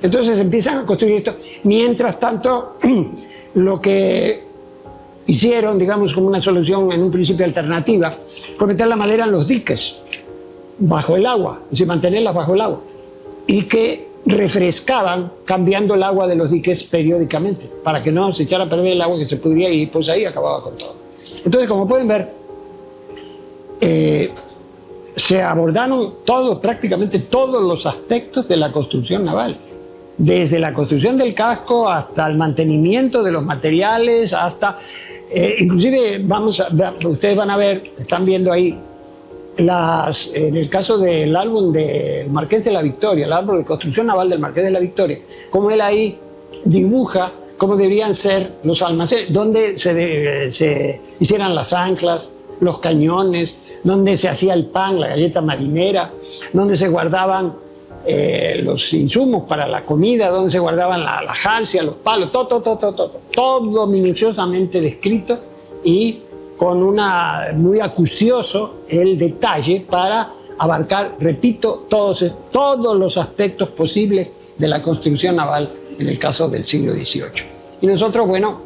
entonces empiezan a construir esto. Mientras tanto, lo que hicieron, digamos, como una solución en un principio alternativa, fue meter la madera en los diques, bajo el agua, es decir, mantenerlas bajo el agua, y que refrescaban cambiando el agua de los diques periódicamente, para que no se echara a perder el agua que se pudría ir, pues ahí acababa con todo. Entonces, como pueden ver, se abordaron prácticamente todos los aspectos de la construcción naval, desde la construcción del casco hasta el mantenimiento de los materiales, hasta inclusive ustedes van a ver, están viendo ahí en el caso del álbum del Marqués de la Victoria, el árbol de construcción naval del Marqués de la Victoria, como él ahí dibuja cómo deberían ser los almacenes, donde se hicieran las anclas, los cañones, donde se hacía el pan, la galleta marinera, donde se guardaban los insumos para la comida, donde se guardaban la jarcia, los palos, todo minuciosamente descrito y con muy acucioso el detalle para abarcar, repito, todos los aspectos posibles de la construcción naval en el caso del siglo XVIII. Y nosotros, bueno,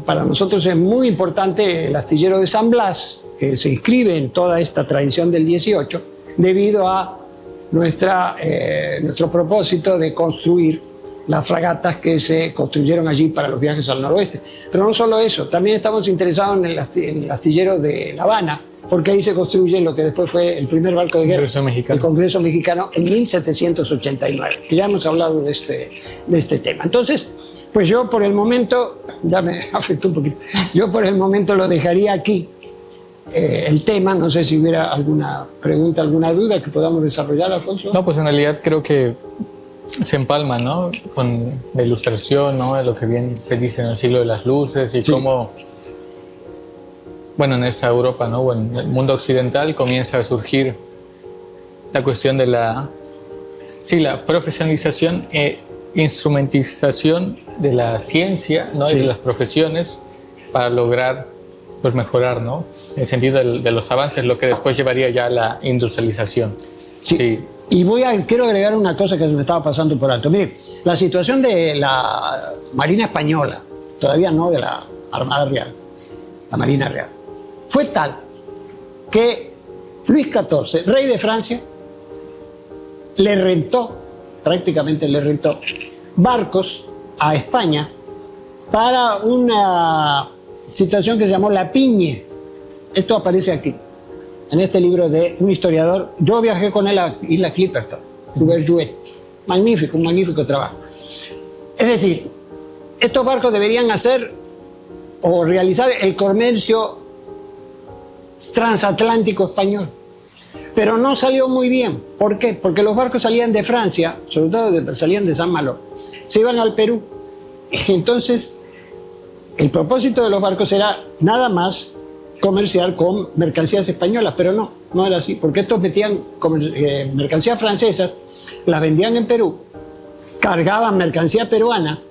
para nosotros es muy importante el astillero de San Blas, que se inscribe en toda esta tradición del XVIII, debido a nuestro propósito de construir las fragatas que se construyeron allí para los viajes al noroeste. Pero no solo eso, también estamos interesados en el astillero de La Habana, porque ahí se construye lo que después fue el primer barco de guerra, el Congreso Mexicano, en 1789, que ya hemos hablado de este tema. Entonces, pues yo por el momento, ya me afectó un poquito, yo por el momento lo dejaría aquí, el tema. No sé si hubiera alguna pregunta, alguna duda que podamos desarrollar, Alfonso. No, pues en realidad creo que se empalma, ¿no? Con la ilustración, ¿no? De lo que bien se dice en el siglo de las luces y Sí. cómo, bueno, en esta Europa, ¿no? O en el mundo occidental comienza a surgir la cuestión de la profesionalización e instrumentización de la ciencia, ¿no? Sí. Y de las profesiones para lograr, pues, mejorar, ¿no? En el sentido de los avances, lo que después llevaría ya a la industrialización. Sí. Sí. Y quiero agregar una cosa que me estaba pasando por alto. Mire, la situación de la Marina Española, todavía no de la Armada Real, la Marina Real, fue tal que Luis XIV, rey de Francia, prácticamente le rentó barcos a España para una situación que se llamó la Piñe. Esto aparece aquí, en este libro de un historiador. Yo viajé con él a Isla Clipperton, Hubert Jouet. Magnífico, un magnífico trabajo. Es decir, estos barcos deberían hacer o realizar el comercio transatlántico español. Pero no salió muy bien. ¿Por qué? Porque los barcos salían de Francia, sobre todo salían de San Malo, se iban al Perú. Entonces, el propósito de los barcos era nada más comerciar con mercancías españolas, pero no era así, porque estos metían mercancías francesas, las vendían en Perú, cargaban mercancía peruana,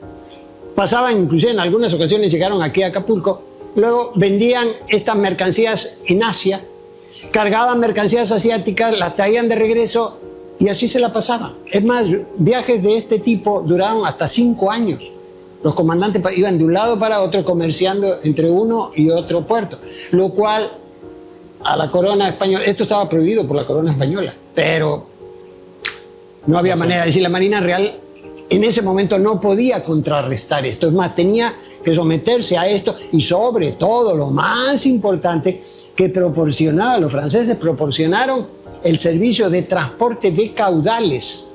pasaban, inclusive en algunas ocasiones llegaron aquí a Acapulco, luego vendían estas mercancías en Asia, cargaban mercancías asiáticas, las traían de regreso y así se la pasaban. Es más, viajes de este tipo duraron hasta 5 años. Los comandantes iban de un lado para otro comerciando entre uno y otro puerto, lo cual a la corona española, esto estaba prohibido por la corona española, pero no había manera. Es decir, la Marina Real en ese momento no podía contrarrestar esto, es más, tenía que someterse a esto y sobre todo, lo más importante, que los franceses proporcionaron el servicio de transporte de caudales.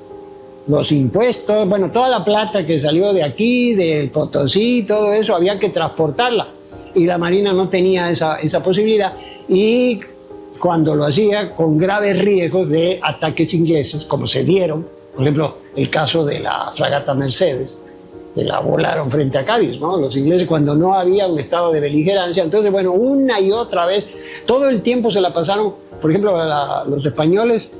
Los impuestos, bueno, toda la plata que salió de aquí, del Potosí, todo eso, había que transportarla. Y la Marina no tenía esa posibilidad. Y cuando lo hacía, con graves riesgos de ataques ingleses, como se dieron, por ejemplo, el caso de la fragata Mercedes, que la volaron frente a Cádiz, ¿no? Los ingleses, cuando no había un estado de beligerancia. Entonces, bueno, una y otra vez, todo el tiempo se la pasaron, por ejemplo, los españoles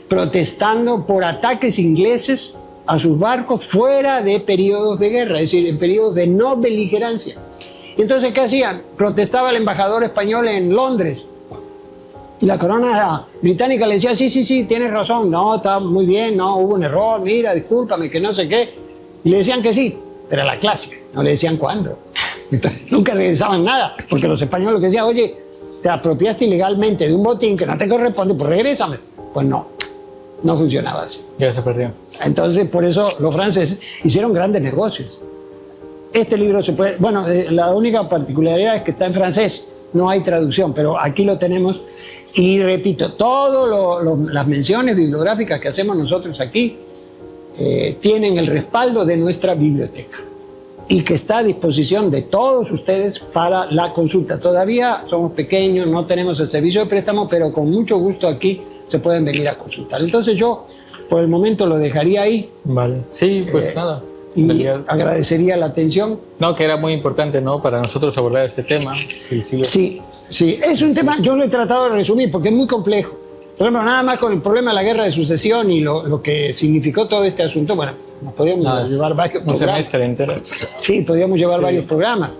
protestando por ataques ingleses a sus barcos fuera de periodos de guerra, es decir, en periodos de no beligerancia. Y entonces, ¿qué hacían? Protestaba el embajador español en Londres y la corona británica le decía, sí, tienes razón, no, está muy bien, no, hubo un error, mira, discúlpame, que no sé qué. Y le decían que sí, pero la clásica, no le decían cuándo. Entonces, nunca regresaban nada, porque los españoles lo que decían, oye, te apropiaste ilegalmente de un botín que no te corresponde, pues regrésame. Pues no funcionaba así. Ya se perdió. Entonces, por eso los franceses hicieron grandes negocios. Este libro se puede... Bueno, la única particularidad es que está en francés, no hay traducción, pero aquí lo tenemos. Y repito, todas las menciones bibliográficas que hacemos nosotros aquí tienen el respaldo de nuestra biblioteca y que está a disposición de todos ustedes para la consulta. Todavía somos pequeños, no tenemos el servicio de préstamo, pero con mucho gusto aquí se pueden venir a consultar. Entonces yo por el momento lo dejaría ahí. Vale. Sí, pues nada. Y agradecería la atención. No, que era muy importante, ¿no? Para nosotros abordar este tema. Sí, es un tema, yo lo he tratado de resumir porque es muy complejo. Por ejemplo, nada más con el problema de la guerra de sucesión y lo que significó todo este asunto, bueno, nos podíamos llevar varios programas. Un semestre entero. Sí, podíamos llevar varios programas.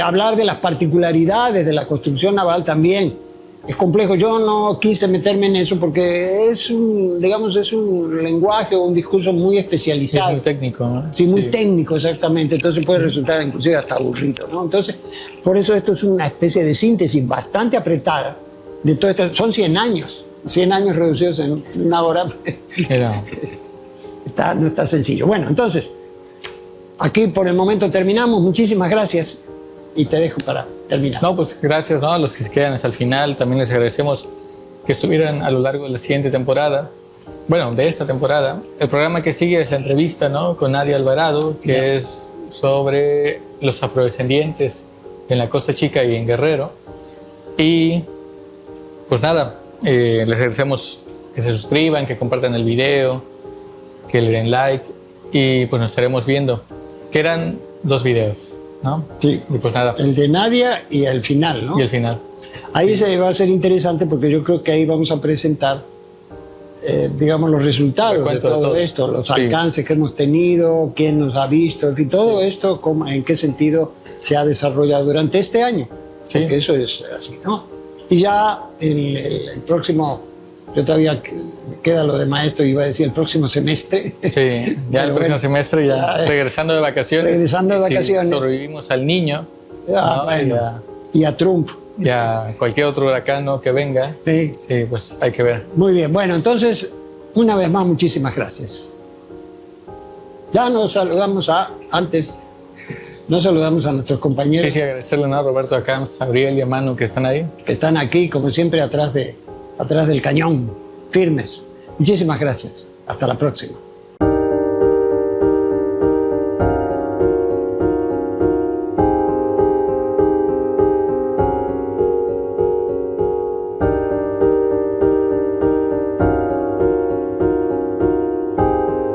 Hablar de las particularidades de la construcción naval también es complejo. Yo no quise meterme en eso porque es un lenguaje o un discurso muy especializado. Es muy técnico, ¿no? Sí, muy técnico, exactamente. Entonces puede resultar inclusive hasta aburrido, ¿no? Entonces, por eso esto es una especie de síntesis bastante apretada de todo esto. Son 100 años. 100 años reducidos en una hora. No está sencillo. Bueno, entonces, aquí por el momento terminamos. Muchísimas gracias y te dejo para terminar. No, pues gracias, ¿no? A los que se quedan hasta el final. También les agradecemos que estuvieran a lo largo de la siguiente temporada. Bueno, de esta temporada. El programa que sigue es la entrevista, ¿no? Con Nadia Alvarado, que es sobre los afrodescendientes en la Costa Chica y en Guerrero. Y pues nada, les agradecemos que se suscriban, que compartan el video, que le den like y pues nos estaremos viendo. Que eran 2 videos, ¿no? Sí. Y pues nada. El de Nadia y el final, ¿no? Y el final. Ahí se va a ser interesante porque yo creo que ahí vamos a presentar, digamos, los resultados de Recuento de todo todo. esto, los Sí. alcances que hemos tenido, quién nos ha visto, en fin, todo esto, en qué sentido se ha desarrollado durante este año. Sí. Porque eso es así, ¿no? Y ya el próximo, yo todavía me queda lo de maestro, iba a decir el próximo semestre. Sí, ya el Pero próximo bueno, semestre ya ya, regresando de vacaciones. regresando de si vacaciones. sobrevivimos al niño, Ah, ¿no? bueno, y a Trump. y a cualquier otro huracán, ¿no? que venga. Sí. Sí, pues hay que ver. Muy bien, bueno, entonces, una vez más, muchísimas gracias. Ya nos saludamos nos saludamos a nuestros Sí, compañeros sí, agradecerle, ¿no? a Roberto, a Camps, a Gabriel y a Manu que están ahí. que están aquí, como siempre, atrás del cañón, firmes. Muchísimas gracias. Hasta la próxima.